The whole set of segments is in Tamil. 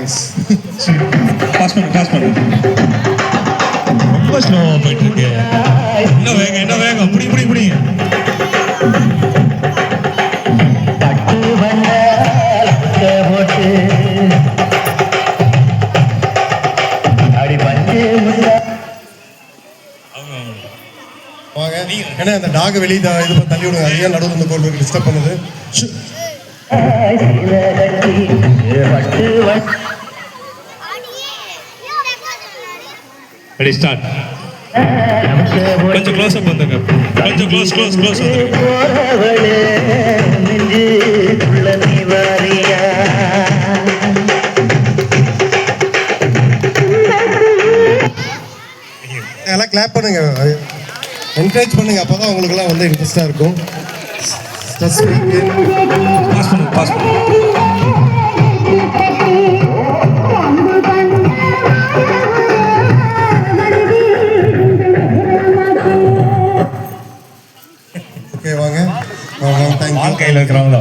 நைஸ். பாஸ் பண்ணு. ரொம்ப ஸ்லோவா போயிட்டு இருக்கு. இன்னும் வேகம். புடி. வாங்க. ஏன்னா அந்த டாக் வெளியே இது தள்ளி விடுங்க. அதிகம் நடுவில் இந்த கோல் டிஸ்டர்ப் பண்ணுது. Ready start. கொஞ்சம் க்ளோஸ் அப் வந்துங்க. கொஞ்சம் க்ளோஸ் வந்துங்க. எல்லாம் கிளாப் பண்ணுங்க, என்கரேஜ் பண்ணுங்க. அப்பதான் உங்களுக்குலாம் வந்து இன்ட்ரெஸ்டா இருக்கும். பாஸ் பண்ணு. ஓகே வாங்க. Thank you. கையில் இருக்கிறவங்களா?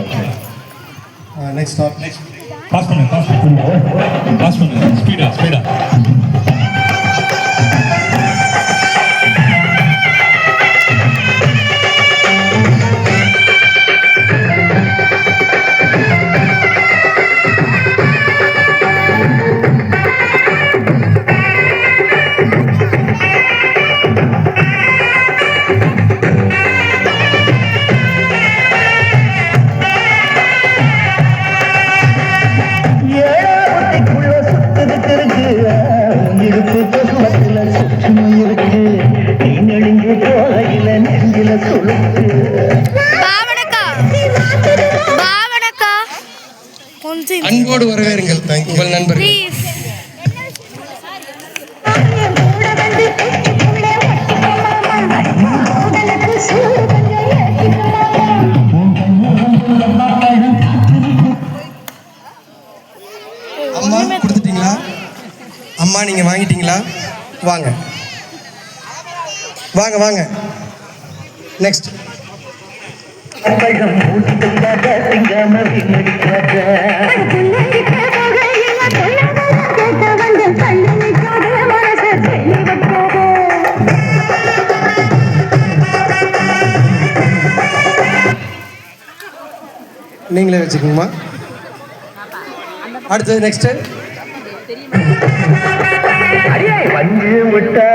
Next stop. பாஸ் பண்ணு. ஸ்பீடா. அன்போடு வரவேறுங்கள் உங்கள் நண்பர்கள். அம்மா கொடுத்துட்டீங்களா? அம்மா நீங்க வாங்கிட்டீங்களா? வாங்க. நெக்ஸ்ட். நீங்களே வச்சுக்கோங்கம்மா. அடுத்தது நெக்ஸ்ட். மஞ்சு முட்டா